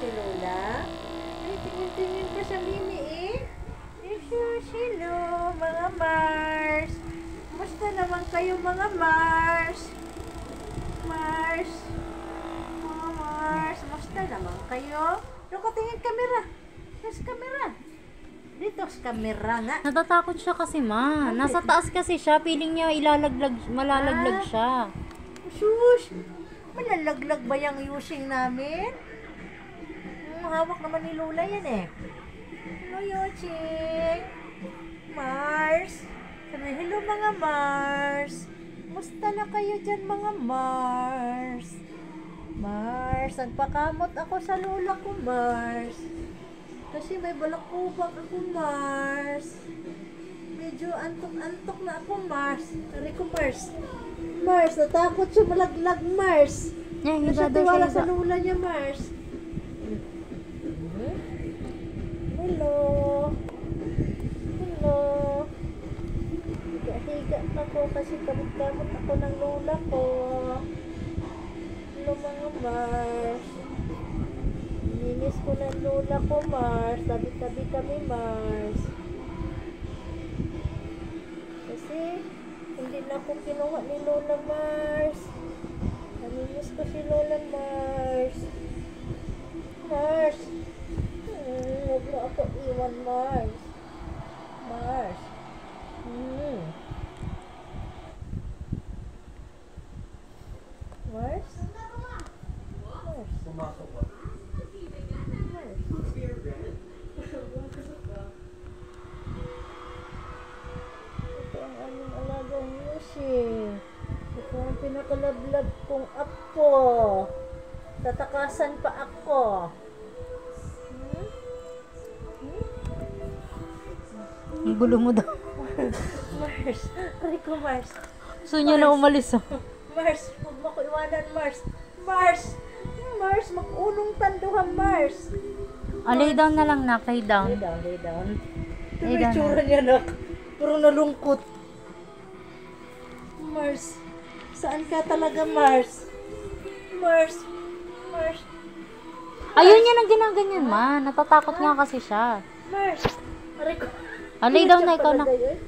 si Lola? Ay, tingin-tingin pa sa Mimi eh. Hello, mga Mars. Kumusta naman kayo mga Mars? Mars. Mga Mars. Kumusta naman kayo? Doon ka tingin kamera. Yes, kamera. Dito sa kamera nga. Natatakot siya kasi, ma. Nasa taas kasi siya. Feeling niya malalaglag siya. Shush! Malalaglag ba yung using namin? Hawak naman ni Lola yan eh. Hello, Yoching! Mars! Sabi, hello mga Mars! Musta na kayo dyan mga Mars? Mars, nagpakamot ako sa lola ko Mars. Kasi may balakubak ako Mars. Medyo antok-antok na ako Mars. Tari ko Mars. Mars, natakot siya malaglag Mars. Higa Siya daw tiwala siya. sa lola niya Mars. Hello. Hello. Higa-higa ako kasi kamot-kamot ako ng lola ko. Hello mga Mars. Ninis ko ng lola ko Mars. Tabi-tabi kami Mars. Kasi hindi na ako kinuha ni Lola Mars. Naninis ko si Lola Mars. Mars. Huwag mo ako iwan Mars. Mars. Mars? Mars. Pumasok ba? Mars. Ito ang aming alagang Yoshi. Ito ang pinakalablab kong apo. Tatakasan pa ako. Ang gulo mo daw. Mars. Rico Mars. Gusto niya na umalis, ah. Mars. Huwag mo ko iwanan Mars. Mars. Mars. Mag-unong tanduhan Mars. Lay down na lang, nak. Lay down. Lay down. Lay down. Ito Lay may down tsura niya nak. Puro nalungkot. Mars. Saan ka talaga Mars? Mars. Mars. Ayun niya nang ginaganyan, ma. Natatakot nga kasi siya. Mars. Rico. Lay down na, ikaw na. Mars.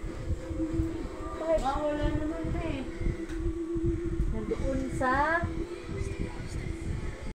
Wala naman eh. Nandoon sa